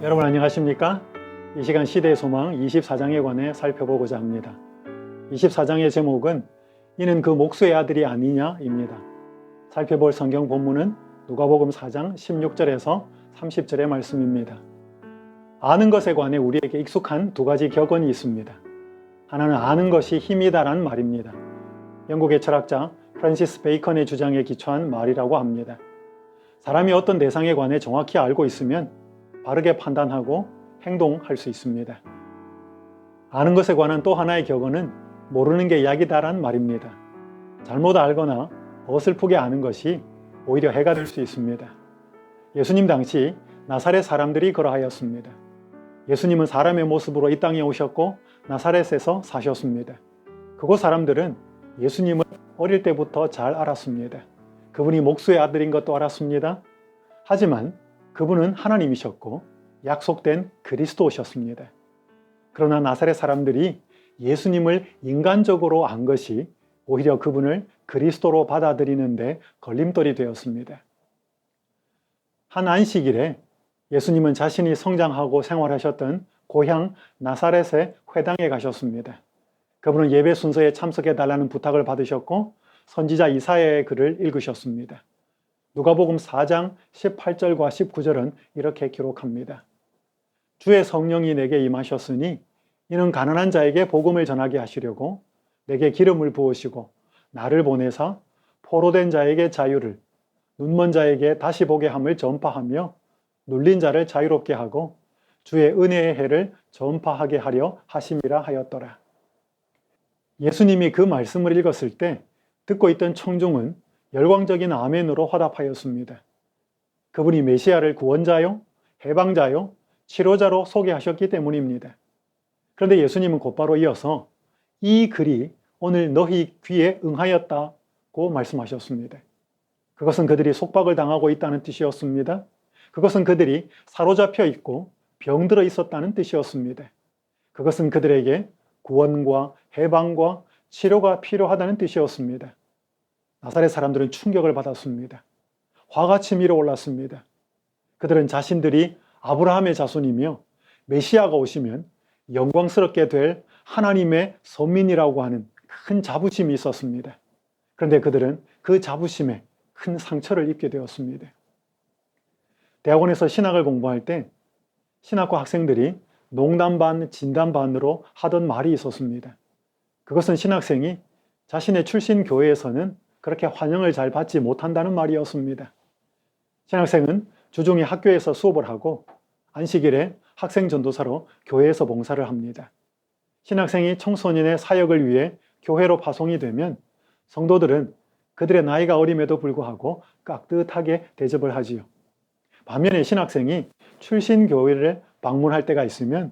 여러분 안녕하십니까? 이 시간 시대의 소망 24장에 관해 살펴보고자 합니다. 24장의 제목은 이는 그 목수의 아들이 아니냐입니다. 살펴볼 성경 본문은 누가복음 4장 16절에서 30절의 말씀입니다. 아는 것에 관해 우리에게 익숙한 두 가지 격언이 있습니다. 하나는 아는 것이 힘이다라는 말입니다. 영국의 철학자 프랜시스 베이컨의 주장에 기초한 말이라고 합니다. 사람이 어떤 대상에 관해 정확히 알고 있으면 바르게 판단하고 행동할 수 있습니다. 아는 것에 관한 또 하나의 격언은 모르는 게 약이다라는 말입니다. 잘못 알거나 어설프게 아는 것이 오히려 해가 될 수 있습니다. 예수님 당시 나사렛 사람들이 그러하였습니다. 예수님은 사람의 모습으로 이 땅에 오셨고 나사렛에서 사셨습니다. 그곳 사람들은 예수님을 어릴 때부터 잘 알았습니다. 그분이 목수의 아들인 것도 알았습니다. 하지만 그분은 하나님이셨고 약속된 그리스도셨습니다. 그러나 나사렛 사람들이 예수님을 인간적으로 안 것이 오히려 그분을 그리스도로 받아들이는데 걸림돌이 되었습니다. 한 안식일에 예수님은 자신이 성장하고 생활하셨던 고향 나사렛의 회당에 가셨습니다. 그분은 예배 순서에 참석해달라는 부탁을 받으셨고 선지자 이사야의 글을 읽으셨습니다. 누가복음 4장 18절과 19절은 이렇게 기록합니다. 주의 성령이 내게 임하셨으니 이는 가난한 자에게 복음을 전하게 하시려고 내게 기름을 부으시고 나를 보내사 포로된 자에게 자유를 눈먼 자에게 다시 보게 함을 전파하며 눌린 자를 자유롭게 하고 주의 은혜의 해를 전파하게 하려 하심이라 하였더라. 예수님이 그 말씀을 읽었을 때 듣고 있던 청중은 열광적인 아멘으로 화답하였습니다. 그분이 메시아를 구원자요, 해방자요, 치료자로 소개하셨기 때문입니다. 그런데 예수님은 곧바로 이어서 이 글이 오늘 너희 귀에 응하였다고 말씀하셨습니다. 그것은 그들이 속박을 당하고 있다는 뜻이었습니다. 그것은 그들이 사로잡혀 있고 병들어 있었다는 뜻이었습니다. 그것은 그들에게 구원과 해방과 치료가 필요하다는 뜻이었습니다. 나사렛 사람들은 충격을 받았습니다. 화가 치밀어 올랐습니다. 그들은 자신들이 아브라함의 자손이며 메시아가 오시면 영광스럽게 될 하나님의 선민이라고 하는 큰 자부심이 있었습니다. 그런데 그들은 그 자부심에 큰 상처를 입게 되었습니다. 대학원에서 신학을 공부할 때 신학과 학생들이 농담 반, 진담 반으로 하던 말이 있었습니다. 그것은 신학생이 자신의 출신 교회에서는 그렇게 환영을 잘 받지 못한다는 말이었습니다. 신학생은 주중에 학교에서 수업을 하고 안식일에 학생 전도사로 교회에서 봉사를 합니다. 신학생이 청소년의 사역을 위해 교회로 파송이 되면 성도들은 그들의 나이가 어림에도 불구하고 깍듯하게 대접을 하지요. 반면에 신학생이 출신 교회를 방문할 때가 있으면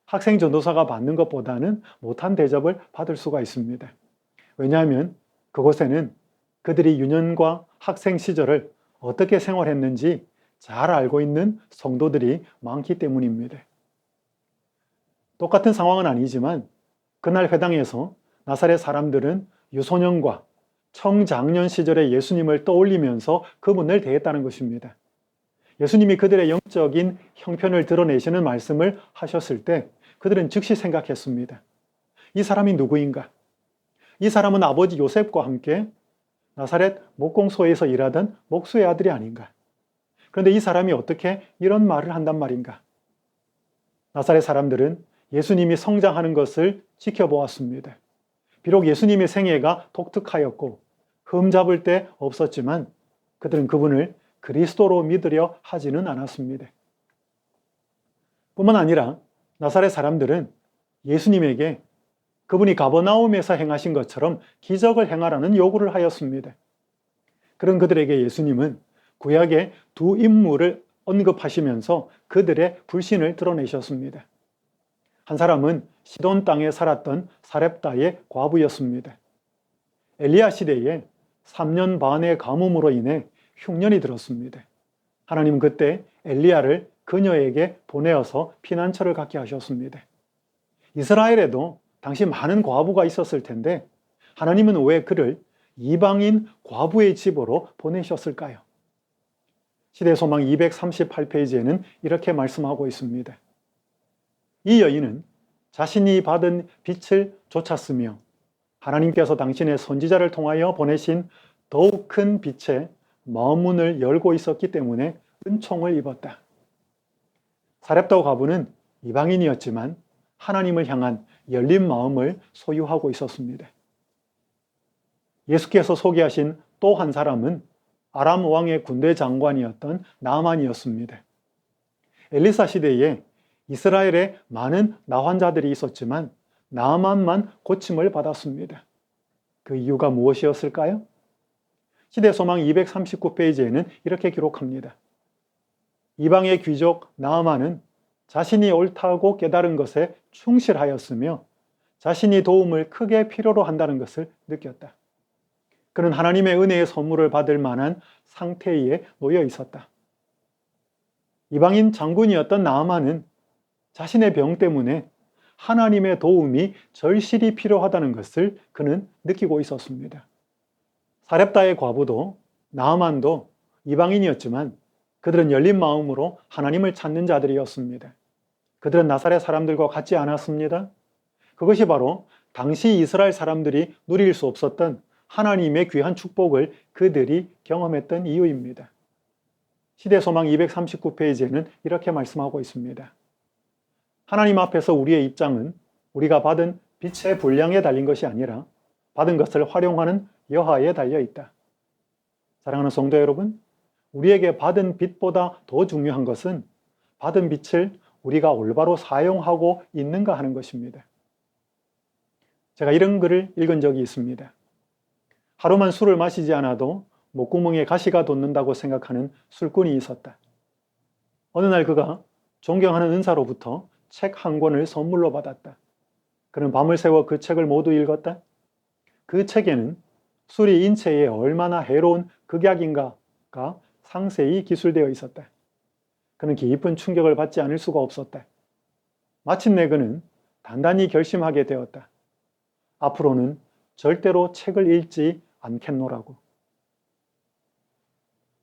학생 전도사가 받는 것보다는 못한 대접을 받을 수가 있습니다. 왜냐하면 그곳에는 그들이 유년과 학생 시절을 어떻게 생활했는지 잘 알고 있는 성도들이 많기 때문입니다. 똑같은 상황은 아니지만 그날 회당에서 나사렛 사람들은 유소년과 청장년 시절의 예수님을 떠올리면서 그분을 대했다는 것입니다. 예수님이 그들의 영적인 형편을 드러내시는 말씀을 하셨을 때 그들은 즉시 생각했습니다. 이 사람이 누구인가? 이 사람은 아버지 요셉과 함께 나사렛 목공소에서 일하던 목수의 아들이 아닌가? 그런데 이 사람이 어떻게 이런 말을 한단 말인가? 나사렛 사람들은 예수님이 성장하는 것을 지켜보았습니다. 비록 예수님의 생애가 독특하였고 흠잡을 데 없었지만 그들은 그분을 그리스도로 믿으려 하지는 않았습니다. 뿐만 아니라 나사렛 사람들은 예수님에게 그분이 가버나움에서 행하신 것처럼 기적을 행하라는 요구를 하였습니다. 그런 그들에게 예수님은 구약의 두 인물을 언급하시면서 그들의 불신을 드러내셨습니다. 한 사람은 시돈 땅에 살았던 사렙다의 과부였습니다. 엘리야 시대에 3년 반의 가뭄으로 인해 흉년이 들었습니다. 하나님은 그때 엘리야를 그녀에게 보내어서 피난처를 갖게 하셨습니다. 이스라엘에도 당시 많은 과부가 있었을 텐데 하나님은 왜 그를 이방인 과부의 집으로 보내셨을까요? 시대소망 238페이지에는 이렇게 말씀하고 있습니다. 이 여인은 자신이 받은 빛을 쫓았으며 하나님께서 당신의 선지자를 통하여 보내신 더욱 큰 빛에 마음문을 열고 있었기 때문에 은총을 입었다. 사렙다 과부는 이방인이었지만 하나님을 향한 열린 마음을 소유하고 있었습니다. 예수께서 소개하신 또 한 사람은 아람 왕의 군대 장관이었던 나만이었습니다. 엘리사 시대에 이스라엘에 많은 나환자들이 있었지만 나만만 고침을 받았습니다. 그 이유가 무엇이었을까요? 시대소망 239페이지에는 이렇게 기록합니다. 이방의 귀족 나아만은 자신이 옳다고 깨달은 것에 충실하였으며 자신이 도움을 크게 필요로 한다는 것을 느꼈다. 그는 하나님의 은혜의 선물을 받을 만한 상태에 놓여 있었다. 이방인 장군이었던 나아만은 자신의 병 때문에 하나님의 도움이 절실히 필요하다는 것을 그는 느끼고 있었습니다. 사렙다의 과부도 나아만도 이방인이었지만 그들은 열린 마음으로 하나님을 찾는 자들이었습니다. 그들은 나사렛 사람들과 같지 않았습니다. 그것이 바로 당시 이스라엘 사람들이 누릴 수 없었던 하나님의 귀한 축복을 그들이 경험했던 이유입니다. 시대소망 239페이지에는 이렇게 말씀하고 있습니다. 하나님 앞에서 우리의 입장은 우리가 받은 빛의 분량에 달린 것이 아니라 받은 것을 활용하는 여하에 달려 있다. 사랑하는 성도 여러분, 우리에게 받은 빛보다 더 중요한 것은 받은 빛을 우리가 올바로 사용하고 있는가 하는 것입니다. 제가 이런 글을 읽은 적이 있습니다. 하루만 술을 마시지 않아도 목구멍에 가시가 돋는다고 생각하는 술꾼이 있었다. 어느 날 그가 존경하는 은사로부터 책 한 권을 선물로 받았다. 그는 밤을 새워 그 책을 모두 읽었다. 그 책에는 술이 인체에 얼마나 해로운 극약인가가 상세히 기술되어 있었다. 그는 깊은 충격을 받지 않을 수가 없었다. 마침내 그는 단단히 결심하게 되었다. 앞으로는 절대로 책을 읽지 않겠노라고.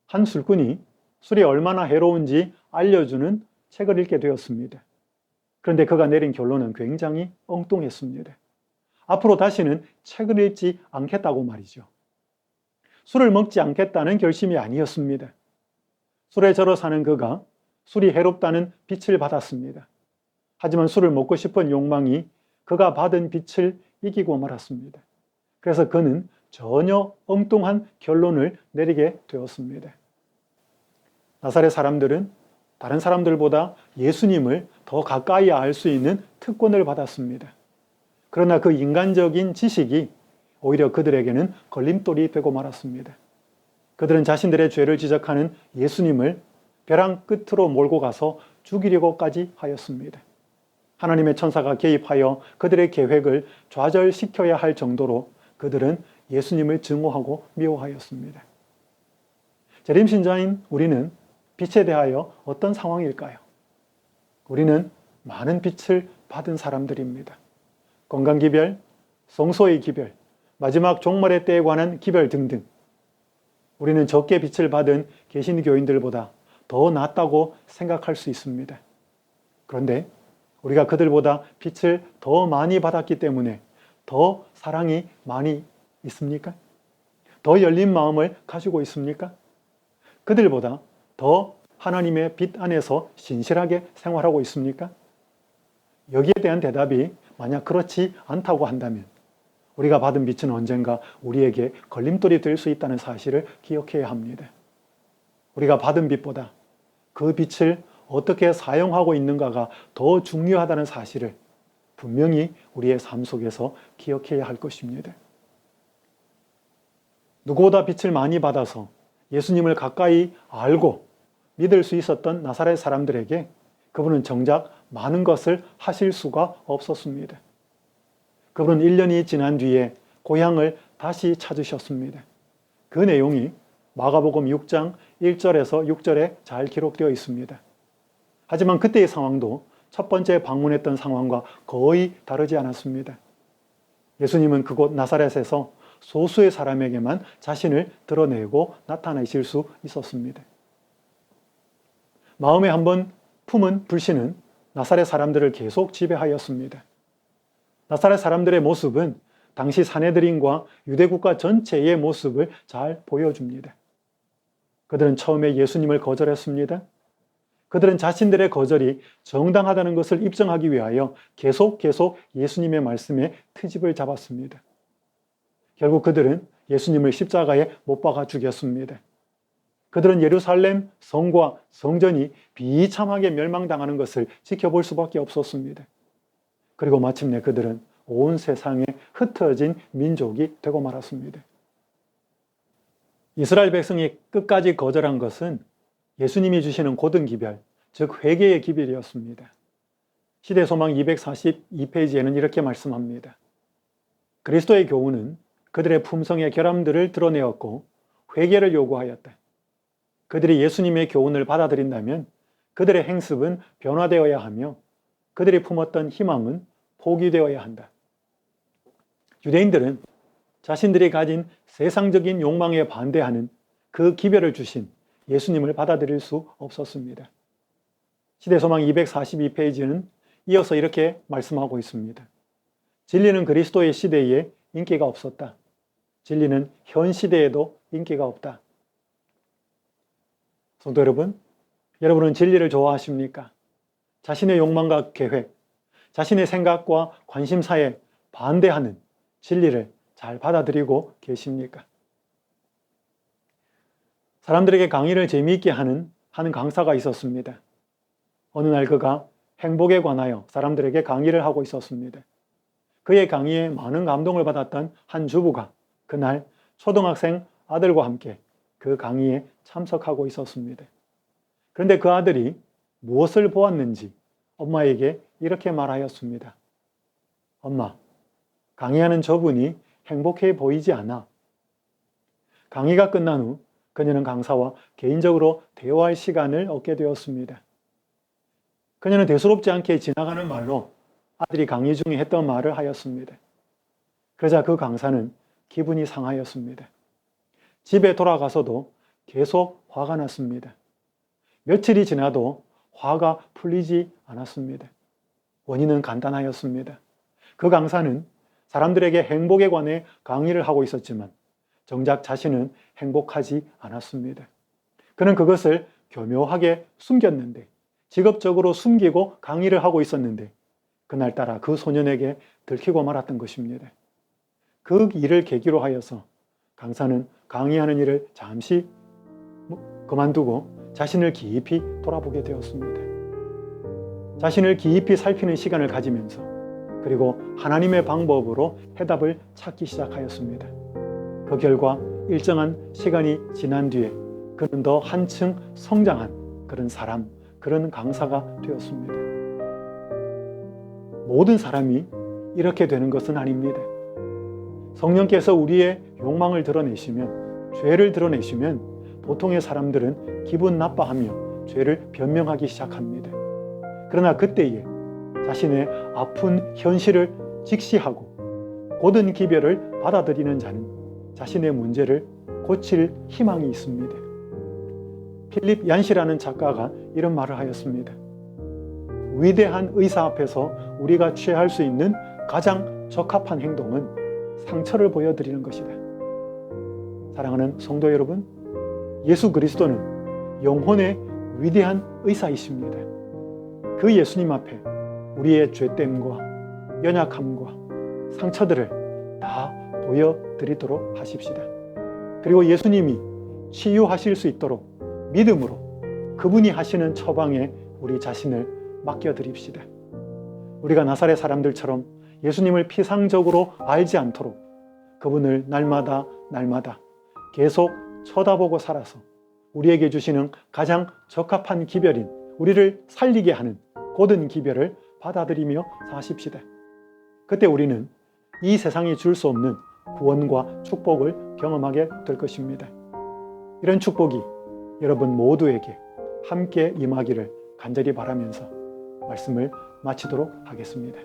한 술꾼이 술이 얼마나 해로운지 알려주는 책을 읽게 되었습니다. 그런데 그가 내린 결론은 굉장히 엉뚱했습니다. 앞으로 다시는 책을 읽지 않겠다고 말이죠. 술을 먹지 않겠다는 결심이 아니었습니다. 술에 절어 사는 그가 술이 해롭다는 빛을 받았습니다. 하지만 술을 먹고 싶은 욕망이 그가 받은 빛을 이기고 말았습니다. 그래서 그는 전혀 엉뚱한 결론을 내리게 되었습니다. 나사렛 사람들은 다른 사람들보다 예수님을 더 가까이 알 수 있는 특권을 받았습니다. 그러나 그 인간적인 지식이 오히려 그들에게는 걸림돌이 되고 말았습니다. 그들은 자신들의 죄를 지적하는 예수님을 벼랑 끝으로 몰고 가서 죽이려고까지 하였습니다. 하나님의 천사가 개입하여 그들의 계획을 좌절시켜야 할 정도로 그들은 예수님을 증오하고 미워하였습니다. 재림신자인 우리는 빛에 대하여 어떤 상황일까요? 우리는 많은 빛을 받은 사람들입니다. 건강기별, 성소의 기별, 마지막 종말의 때에 관한 기별 등등. 우리는 적게 빛을 받은 개신교인들보다 더 낫다고 생각할 수 있습니다. 그런데 우리가 그들보다 빛을 더 많이 받았기 때문에 더 사랑이 많이 있습니까? 더 열린 마음을 가지고 있습니까? 그들보다 더 하나님의 빛 안에서 신실하게 생활하고 있습니까? 여기에 대한 대답이 만약 그렇지 않다고 한다면 우리가 받은 빛은 언젠가 우리에게 걸림돌이 될 수 있다는 사실을 기억해야 합니다. 우리가 받은 빛보다 그 빛을 어떻게 사용하고 있는가가 더 중요하다는 사실을 분명히 우리의 삶 속에서 기억해야 할 것입니다. 누구보다 빛을 많이 받아서 예수님을 가까이 알고 믿을 수 있었던 나사렛 사람들에게 그분은 정작 많은 것을 하실 수가 없었습니다. 그분은 1년이 지난 뒤에 고향을 다시 찾으셨습니다. 그 내용이 마가복음 6장 1절에서 6절에 잘 기록되어 있습니다. 하지만 그때의 상황도 첫 번째 방문했던 상황과 거의 다르지 않았습니다. 예수님은 그곳 나사렛에서 소수의 사람에게만 자신을 드러내고 나타내실 수 있었습니다. 마음에 한번 품은 불신은 나사렛 사람들을 계속 지배하였습니다. 나사렛 사람들의 모습은 당시 사내들인과 유대국가 전체의 모습을 잘 보여줍니다. 그들은 처음에 예수님을 거절했습니다. 그들은 자신들의 거절이 정당하다는 것을 입증하기 위하여 계속 예수님의 말씀에 트집을 잡았습니다. 결국 그들은 예수님을 십자가에 못 박아 죽였습니다. 그들은 예루살렘 성과 성전이 비참하게 멸망당하는 것을 지켜볼 수밖에 없었습니다. 그리고 마침내 그들은 온 세상에 흩어진 민족이 되고 말았습니다. 이스라엘 백성이 끝까지 거절한 것은 예수님이 주시는 고등 기별, 즉 회개의 기별이었습니다. 시대소망 242페이지에는 이렇게 말씀합니다. 그리스도의 교훈은 그들의 품성의 결함들을 드러내었고 회개를 요구하였다. 그들이 예수님의 교훈을 받아들인다면 그들의 행습은 변화되어야 하며 그들이 품었던 희망은 포기되어야 한다. 유대인들은 자신들이 가진 세상적인 욕망에 반대하는 그 기별을 주신 예수님을 받아들일 수 없었습니다. 시대소망 242페이지는 이어서 이렇게 말씀하고 있습니다. 진리는 그리스도의 시대에 인기가 없었다. 진리는 현 시대에도 인기가 없다. 성도 여러분, 여러분은 진리를 좋아하십니까? 자신의 욕망과 계획, 자신의 생각과 관심사에 반대하는 진리를 잘 받아들이고 계십니까? 사람들에게 강의를 재미있게 하는 강사가 있었습니다. 어느 날 그가 행복에 관하여 사람들에게 강의를 하고 있었습니다. 그의 강의에 많은 감동을 받았던 한 주부가 그날 초등학생 아들과 함께 그 강의에 참석하고 있었습니다. 그런데 그 아들이 무엇을 보았는지 엄마에게 이렇게 말하였습니다. 엄마, 강의하는 저분이 행복해 보이지 않아. 강의가 끝난 후 그녀는 강사와 개인적으로 대화할 시간을 얻게 되었습니다. 그녀는 대수롭지 않게 지나가는 말로 아들이 강의 중에 했던 말을 하였습니다. 그러자 그 강사는 기분이 상하였습니다. 집에 돌아가서도 계속 화가 났습니다. 며칠이 지나도 화가 풀리지 않았습니다. 원인은 간단하였습니다. 그 강사는 사람들에게 행복에 관해 강의를 하고 있었지만 정작 자신은 행복하지 않았습니다. 그는 그것을 교묘하게 숨겼는데, 직업적으로 숨기고 강의를 하고 있었는데 그날따라 그 소년에게 들키고 말았던 것입니다. 그 일을 계기로 하여서 강사는 강의하는 일을 잠시 그만두고 자신을 깊이 돌아보게 되었습니다. 자신을 깊이 살피는 시간을 가지면서 그리고 하나님의 방법으로 해답을 찾기 시작하였습니다. 그 결과 일정한 시간이 지난 뒤에 그는 더 한층 성장한 그런 사람, 그런 강사가 되었습니다. 모든 사람이 이렇게 되는 것은 아닙니다. 성령께서 우리의 욕망을 드러내시면, 죄를 드러내시면 보통의 사람들은 기분 나빠하며 죄를 변명하기 시작합니다. 그러나 그때에 자신의 아픈 현실을 직시하고 고든 기별을 받아들이는 자는 자신의 문제를 고칠 희망이 있습니다. 필립 얀시라는 작가가 이런 말을 하였습니다. 위대한 의사 앞에서 우리가 취할 수 있는 가장 적합한 행동은 상처를 보여드리는 것이다. 사랑하는 성도 여러분, 예수 그리스도는 영혼의 위대한 의사이십니다. 그 예수님 앞에 우리의 죄됨과 연약함과 상처들을 다 보여드리도록 하십시다. 그리고 예수님이 치유하실 수 있도록 믿음으로 그분이 하시는 처방에 우리 자신을 맡겨드립시다. 우리가 나사렛 사람들처럼 예수님을 피상적으로 알지 않도록 그분을 날마다 계속 쳐다보고 살아서 우리에게 주시는 가장 적합한 기별인 우리를 살리게 하는 고든 기별을 받아들이며 사십시다. 그때 우리는 이 세상이 줄 수 없는 구원과 축복을 경험하게 될 것입니다. 이런 축복이 여러분 모두에게 함께 임하기를 간절히 바라면서 말씀을 마치도록 하겠습니다.